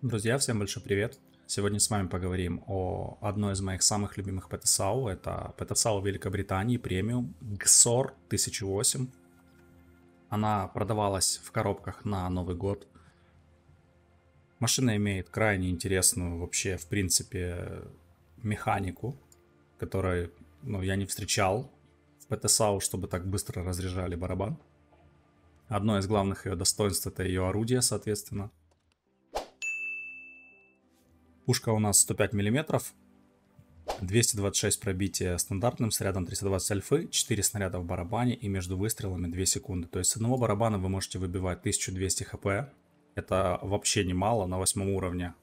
Друзья, всем большой привет! Сегодня с вами поговорим о одной из моих самых любимых ПТСАУ. Это ПТСАУ Великобритании премиум GSOR 1008. Она продавалась в коробках на Новый год. Машина имеет крайне интересную вообще, в принципе, механику, которой я не встречал в ПТСАУ, чтобы так быстро разряжали барабан. Одно из главных ее достоинств — это ее орудие, соответственно. Пушка у нас 105 мм, 226 пробития стандартным снарядом, 320 альфы, 4 снаряда в барабане и между выстрелами 2 секунды. То есть с одного барабана вы можете выбивать 1200 хп. Это вообще немало на 8 уровне.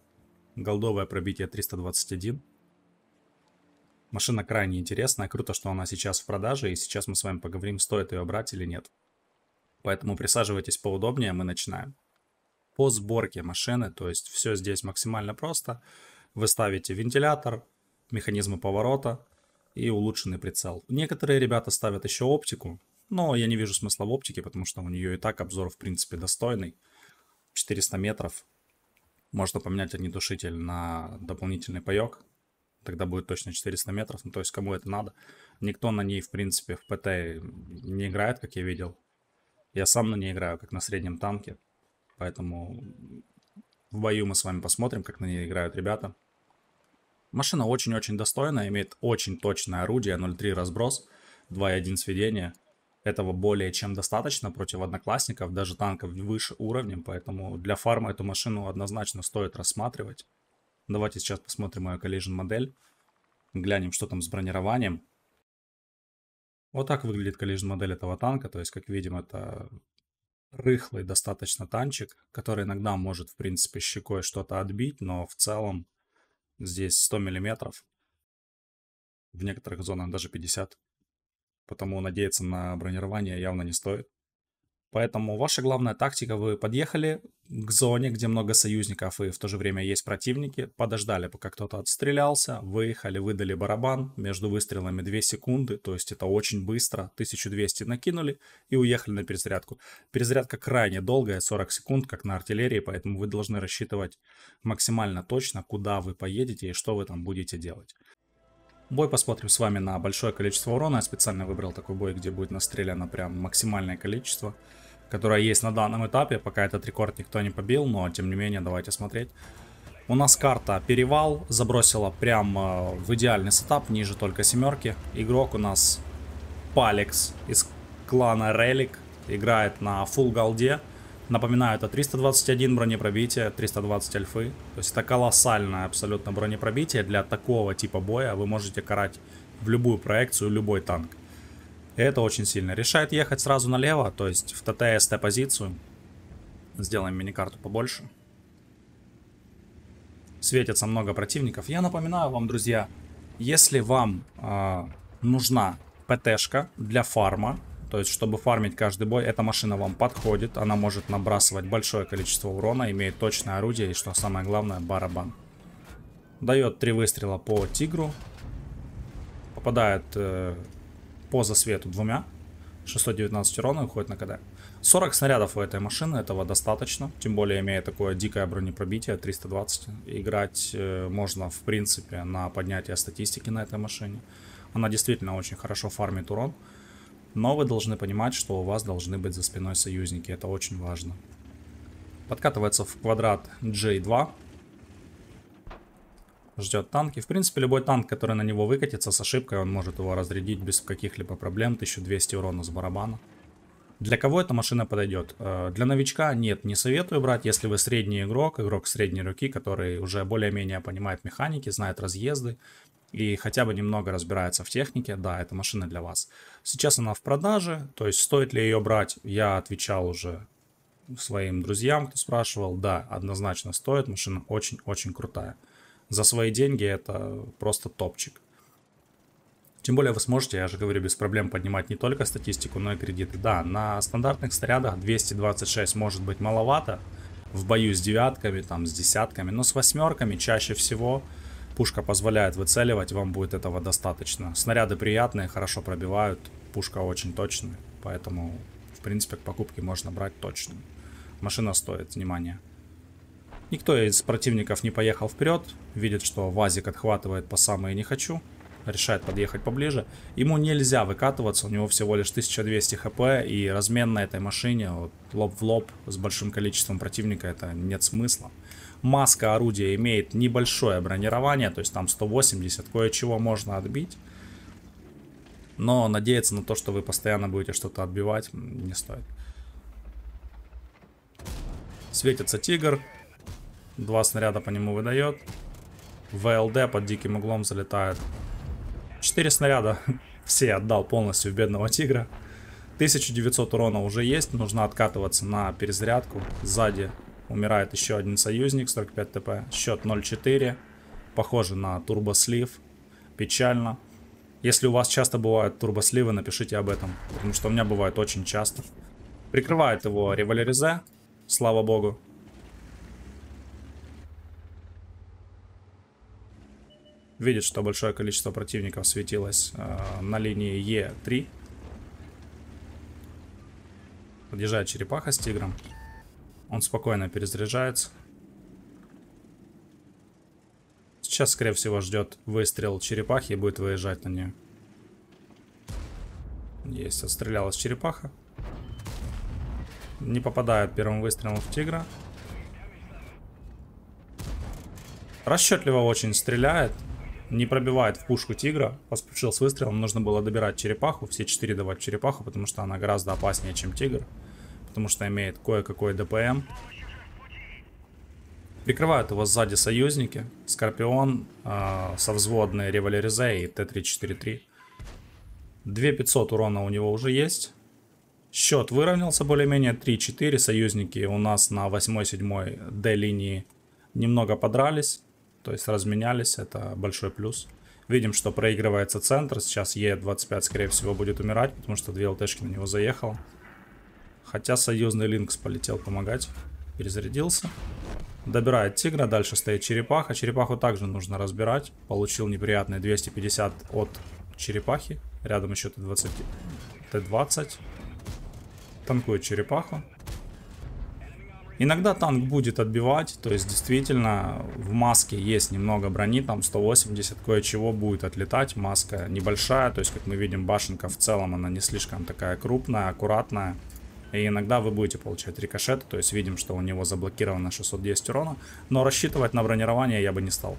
Голдовое пробитие 321. Машина крайне интересная. Круто, что она сейчас в продаже. И сейчас мы с вами поговорим, стоит ее брать или нет. Поэтому присаживайтесь поудобнее, мы начинаем. По сборке машины, то есть все здесь максимально просто. Вы ставите вентилятор, механизмы поворота и улучшенный прицел. Некоторые ребята ставят еще оптику, но я не вижу смысла в оптике, потому что у нее и так обзор в принципе достойный. 400 метров. Можно поменять огнетушитель на дополнительный паек. Тогда будет точно 400 метров. Ну, то есть кому это надо. Никто на ней в принципе в ПТ не играет, как я видел. Я сам на ней играю, как на среднем танке. Поэтому в бою мы с вами посмотрим, как на ней играют ребята. Машина очень-очень достойная, имеет очень точное орудие, 0.3 разброс, 2.1 сведение. Этого более чем достаточно против одноклассников, даже танков выше уровнем, поэтому для фарма эту машину однозначно стоит рассматривать. Давайте сейчас посмотрим мою collision модель, глянем, что там с бронированием. Вот так выглядит collision модель этого танка, то есть, как видим, это рыхлый достаточно танчик, который иногда может, в принципе, щекой что-то отбить, но в целом здесь 100 миллиметров, в некоторых зонах даже 50, потому надеяться на бронирование явно не стоит. Поэтому ваша главная тактика: вы подъехали к зоне, где много союзников и в то же время есть противники, подождали, пока кто-то отстрелялся, выехали, выдали барабан, между выстрелами 2 секунды, то есть это очень быстро, 1200 накинули и уехали на перезарядку. Перезарядка крайне долгая, 40 секунд, как на артиллерии, поэтому вы должны рассчитывать максимально точно, куда вы поедете и что вы там будете делать. Бой посмотрим с вами на большое количество урона. Я специально выбрал такой бой, где будет настреляно прям максимальное количество, которое есть на данном этапе. Пока этот рекорд никто не побил, но тем не менее давайте смотреть. У нас карта перевал забросила прям в идеальный сетап, ниже только семерки. Игрок у нас Палекс из клана Релик, играет на full голде. Напоминаю, это 321 бронепробитие, 320 альфы. То есть это колоссальное абсолютно бронепробитие. Для такого типа боя вы можете карать в любую проекцию любой танк. И это очень сильно. Решает ехать сразу налево, то есть в ТТ-СТ позицию. Сделаем миникарту побольше. Светится много противников. Я напоминаю вам, друзья, если вам нужна ПТшка для фарма, то есть чтобы фармить каждый бой, эта машина вам подходит. Она может набрасывать большое количество урона, имеет точное орудие и, что самое главное, барабан. Дает 3 выстрела по тигру. Попадает по засвету 2. 619 урона, уходит на КД. 40 снарядов у этой машины, этого достаточно. Тем более, имея такое дикое бронепробитие, 320. Играть можно, в принципе, на поднятие статистики на этой машине. Она действительно очень хорошо фармит урон. Но вы должны понимать, что у вас должны быть за спиной союзники. Это очень важно. Подкатывается в квадрат J2. Ждет танки. В принципе, любой танк, который на него выкатится с ошибкой, он может его разрядить без каких-либо проблем. 1200 урона с барабана. Для кого эта машина подойдет? Для новичка нет, не советую брать. Если вы средний игрок, игрок средней руки, который уже более-менее понимает механики, знает разъезды и хотя бы немного разбирается в технике, да, эта машина для вас. Сейчас она в продаже, то есть стоит ли ее брать, я отвечал уже своим друзьям, кто спрашивал. Да, однозначно стоит, машина очень-очень крутая. За свои деньги это просто топчик. Тем более вы сможете, я же говорю, без проблем поднимать не только статистику, но и кредиты. Да, на стандартных снарядах 226 может быть маловато в бою с девятками, там, с десятками, но с восьмерками чаще всего пушка позволяет выцеливать, вам будет этого достаточно. Снаряды приятные, хорошо пробивают, пушка очень точная, поэтому, в принципе, к покупке можно брать точно. Машина стоит внимания. Никто из противников не поехал вперед. Видит, что ВАЗик отхватывает по самые не хочу. Решает подъехать поближе. Ему нельзя выкатываться, у него всего лишь 1200 хп. И размен на этой машине вот, лоб в лоб с большим количеством противника, это нет смысла. Маска орудия имеет небольшое бронирование, то есть там 180, кое-чего можно отбить. Но надеяться на то, что вы постоянно будете что-то отбивать, не стоит. Светится тигр. 2 снаряда по нему выдает. ВЛД под диким углом залетает. 4 снаряда. Все отдал полностью в бедного тигра. 1900 урона уже есть. Нужно откатываться на перезарядку. Сзади умирает еще один союзник. 45 ТП. Счет 0-4. Похоже на турбослив. Печально. Если у вас часто бывают турбосливы, напишите об этом. Потому что у меня бывает очень часто. Прикрывает его револьверзе. Слава богу. Видит, что большое количество противников светилось на линии Е3. Подъезжает черепаха с тигром. Он спокойно перезаряжается. Сейчас, скорее всего, ждет выстрел черепахи и будет выезжать на нее. Есть, отстрелялась черепаха. Не попадает первым выстрелом в тигра. Расчетливо очень стреляет. Не пробивает в пушку тигра. Поспешил с выстрелом. Нужно было добирать черепаху. Все 4 давать черепаху, потому что она гораздо опаснее, чем тигр. Потому что имеет кое-какой ДПМ. Прикрывают его сзади союзники. Скорпион, совзводные револьверзе и Т-343. 2500 урона у него уже есть. Счет выровнялся более-менее. 3-4. Союзники у нас на 8-7 Д-линии немного подрались. То есть разменялись. Это большой плюс. Видим, что проигрывается центр. Сейчас Е25, скорее всего, будет умирать, потому что 2 ЛТшки на него заехал. Хотя союзный Линкс полетел помогать. Перезарядился. Добирает тигра. Дальше стоит черепаха. Черепаху также нужно разбирать. Получил неприятные 250 от черепахи. Рядом еще Т-20. Танкует черепаху. Иногда танк будет отбивать. То есть действительно в маске есть немного брони. Там 180. Кое-чего будет отлетать. Маска небольшая. То есть как мы видим, башенка в целом она не слишком такая крупная, аккуратная. И иногда вы будете получать рикошеты. То есть видим, что у него заблокировано 610 урона. Но рассчитывать на бронирование я бы не стал.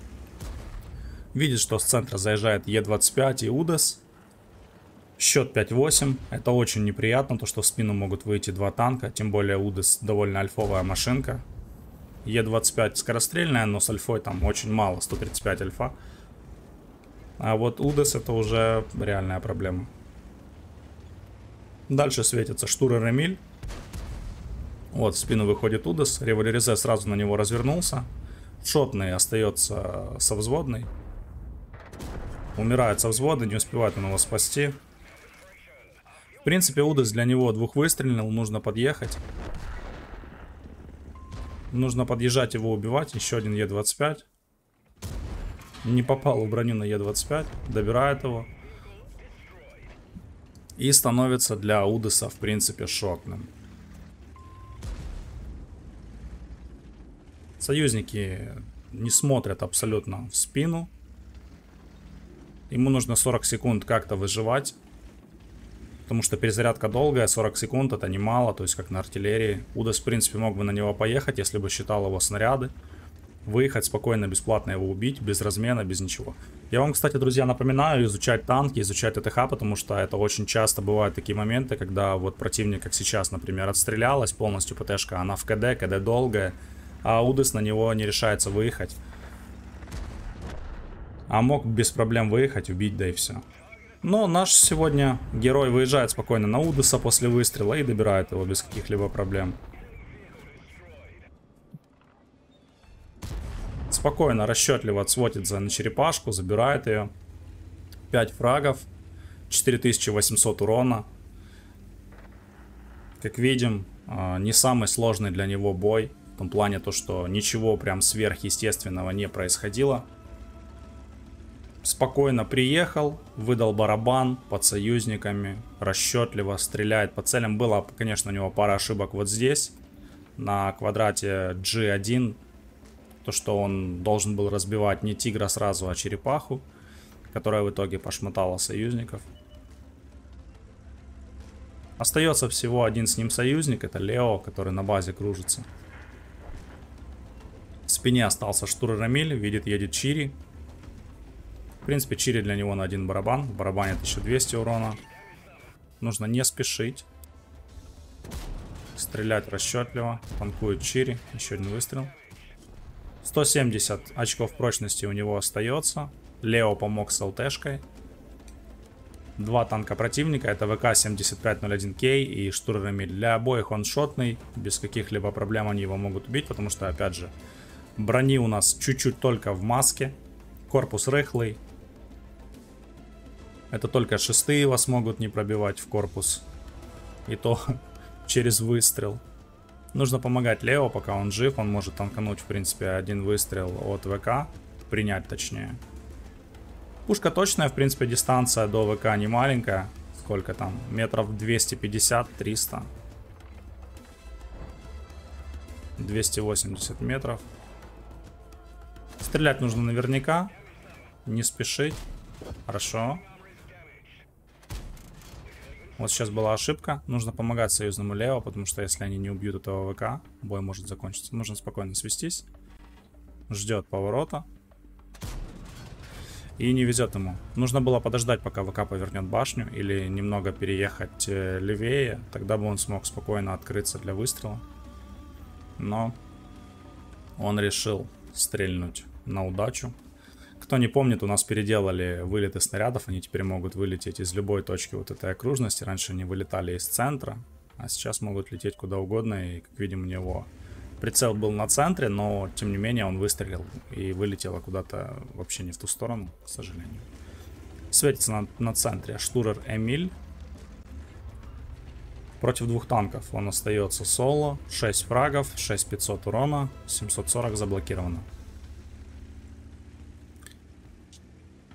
Видит, что с центра заезжает Е25 и УДЭС. Счет 5-8. Это очень неприятно, то что в спину могут выйти 2 танка. Тем более УДЭС довольно альфовая машинка. Е25 скорострельная, но с альфой там очень мало. 135 альфа. А вот УДЭС это уже реальная проблема. Дальше светится штурер Эмиль. Вот в спину выходит УДЭС. Револьверзе сразу на него развернулся. Шотный остается совзводный. Умирает совзводный, не успевает он его спасти. В принципе, УДЭС для него двухвыстрельный, нужно подъехать. Нужно подъезжать его убивать. Еще один Е25. Не попал в броню на Е25. Добирает его. И становится для УДЭСа, в принципе, шотным. Союзники не смотрят абсолютно в спину. Ему нужно 40 секунд как-то выживать. Потому что перезарядка долгая, 40 секунд это немало, то есть как на артиллерии. УДЭС, в принципе, мог бы на него поехать, если бы считал его снаряды. Выехать спокойно, бесплатно его убить, без размена, без ничего. Я вам, кстати, друзья, напоминаю изучать танки, изучать ТТХ, потому что это очень часто бывают такие моменты, когда вот противник, как сейчас, например, отстрелялась полностью ПТшка, она в КД, КД долгая, а УДЭС на него не решается выехать. А мог без проблем выехать, убить, да и все. Но наш сегодня герой выезжает спокойно на УДЭСа после выстрела и добирает его без каких-либо проблем. Спокойно, расчетливо отсводится на черепашку, забирает ее. 5 фрагов, 4800 урона. Как видим, не самый сложный для него бой. В том плане то, что ничего прям сверхъестественного не происходило. Спокойно приехал, выдал барабан под союзниками, расчетливо стреляет по целям. Было, конечно, у него пара ошибок вот здесь, на квадрате G1. То, что он должен был разбивать не тигра сразу, а черепаху, которая в итоге пошмотала союзников. Остается всего один с ним союзник, это Лео, который на базе кружится. В спине остался Штурр Эмиль, видит, едет Чири. В принципе, Чири для него на один барабан. В барабане 1200 урона. Нужно не спешить. Стрелять расчетливо. Танкует Чири. Еще один выстрел. 170 очков прочности у него остается. Лео помог с ЛТшкой. Два танка противника. Это ВК-7501К и Штурр Эмиль. Для обоих он шотный. Без каких-либо проблем они его могут убить. Потому что, опять же, брони у нас чуть-чуть только в маске. Корпус рыхлый. Это только шестые вас могут не пробивать в корпус. И то через выстрел. Нужно помогать Лео, пока он жив. Он может танкануть, в принципе, один выстрел от ВК. Принять, точнее. Пушка точная, в принципе, дистанция до ВК не маленькая. Сколько там? Метров 250-300. 280 метров. Стрелять нужно наверняка. Не спешить. Хорошо. Вот сейчас была ошибка. Нужно помогать союзному Лео, потому что если они не убьют этого ВК, бой может закончиться. Нужно спокойно свестись. Ждет поворота. И не везет ему. Нужно было подождать, пока ВК повернет башню. Или немного переехать левее. Тогда бы он смог спокойно открыться для выстрела. Но он решил стрельнуть на удачу. Кто не помнит, у нас переделали вылеты снарядов. Они теперь могут вылететь из любой точки вот этой окружности. Раньше они вылетали из центра. А сейчас могут лететь куда угодно. И, как видим, у него прицел был на центре. Но, тем не менее, он выстрелил. И вылетело куда-то вообще не в ту сторону, к сожалению. Светится на центре Штурр Эмиль. Против двух танков он остается соло. 6 фрагов, 6500 урона, 740 заблокировано.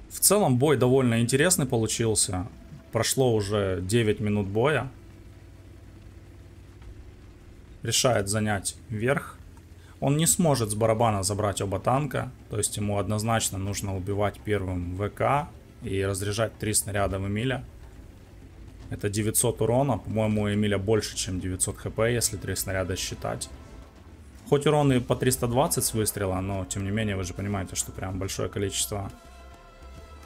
В целом бой довольно интересный получился. Прошло уже 9 минут боя. Решает занять верх. Он не сможет с барабана забрать оба танка. То есть ему однозначно нужно убивать первым ВК и разряжать 3 снаряда в Эмиля. Это 900 урона. По-моему, у Эмиля больше, чем 900 хп, если 3 снаряда считать. Хоть урон и по 320 с выстрела, но тем не менее вы же понимаете, что прям большое количество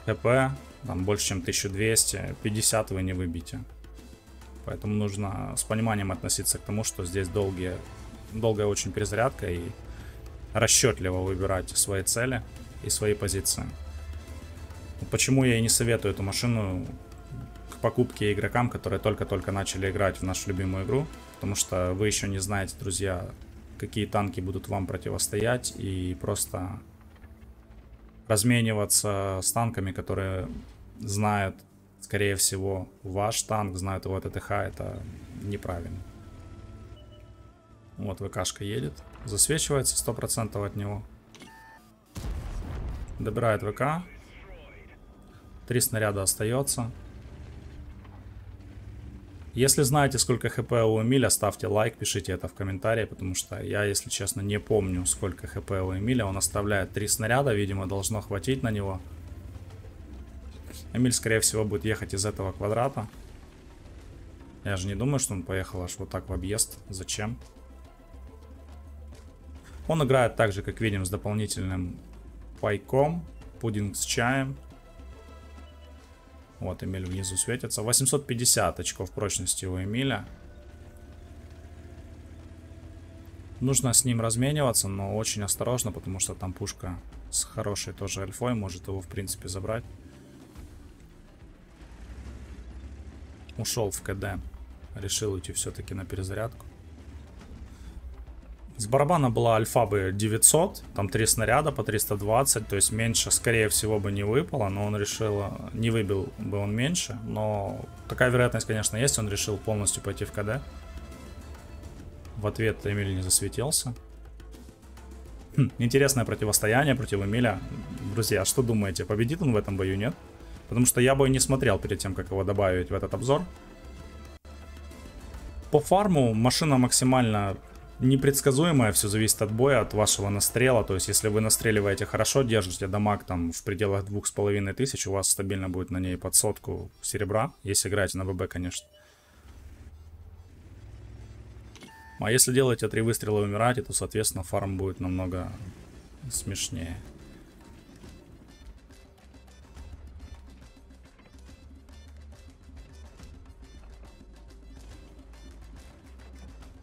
ХП, там больше чем 1200, 50 вы не выбьете. Поэтому нужно с пониманием относиться к тому, что здесь долгая очень перезарядка и расчетливо выбирать свои цели и свои позиции. Почему я и не советую эту машину к покупке игрокам, которые только-только начали играть в нашу любимую игру. Потому что вы еще не знаете, друзья, какие танки будут вам противостоять, и просто размениваться с танками, которые знают, скорее всего, ваш танк, знают его ТТХ, это неправильно. Вот ВКшка едет, засвечивается 100% от него. Добирает ВК. 3 снаряда остается. Если знаете, сколько хп у Эмиля, ставьте лайк, пишите это в комментарии, потому что я, если честно, не помню, сколько хп у Эмиля. Он оставляет 3 снаряда, видимо, должно хватить на него. Эмиль, скорее всего, будет ехать из этого квадрата. Я же не думаю, что он поехал аж вот так в объезд. Зачем? Он играет так же, как видим, с дополнительным пайком. Пудинг с чаем. Вот Эмиль внизу светится. 850 очков прочности у Эмиля. Нужно с ним размениваться, но очень осторожно, потому что там пушка с хорошей тоже альфой может его в принципе забрать. Ушел в КД. Решил уйти все-таки на перезарядку. С барабана была альфа бы 900, там 3 снаряда по 320, то есть меньше, скорее всего, бы не выпало, но он решил, не выбил бы он меньше, но такая вероятность, конечно, есть, он решил полностью пойти в КД. В ответ Эмиль не засветился. Интересное противостояние против Эмиля. Друзья, что думаете, победит он в этом бою, нет? Потому что я бой не смотрел перед тем, как его добавить в этот обзор. По фарму машина максимально Непредсказуемое, все зависит от боя, от вашего настрела. То есть, если вы настреливаете хорошо, держите дамаг там в пределах 2500, у вас стабильно будет на ней под сотку серебра, если играете на ВБ, конечно. А если делаете 3 выстрела и умираете, то, соответственно, фарм будет намного смешнее.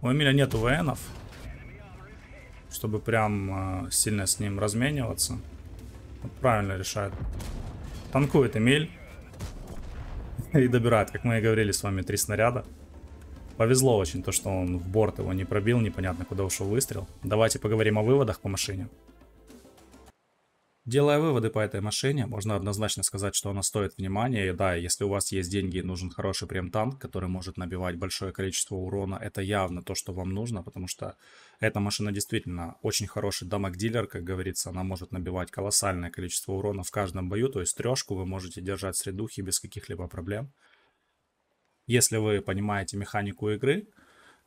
У Эмиля нету ВНов, чтобы прям сильно с ним размениваться. Вот правильно решает. Танкует Эмиль. И добирает, как мы и говорили с вами, 3 снаряда. Повезло очень то, что он в борт его не пробил, непонятно куда ушел выстрел. Давайте поговорим о выводах по машине. Делая выводы по этой машине, можно однозначно сказать, что она стоит внимания. И да, если у вас есть деньги и нужен хороший прем-танк, который может набивать большое количество урона, это явно то, что вам нужно, потому что эта машина действительно очень хороший дамаг-дилер, как говорится. Она может набивать колоссальное количество урона в каждом бою, то есть трешку вы можете держать средухи без каких-либо проблем. Если вы понимаете механику игры,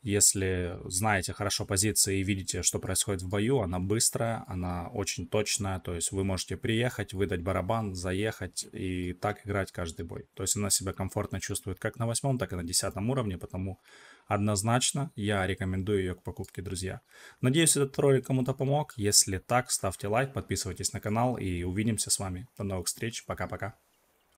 если знаете хорошо позиции и видите, что происходит в бою, она быстрая, она очень точная, то есть вы можете приехать, выдать барабан, заехать и так играть каждый бой. То есть она себя комфортно чувствует как на 8, так и на 10 уровне, потому однозначно я рекомендую ее к покупке, друзья. Надеюсь, этот ролик кому-то помог. Если так, ставьте лайк, подписывайтесь на канал и увидимся с вами. До новых встреч, пока-пока.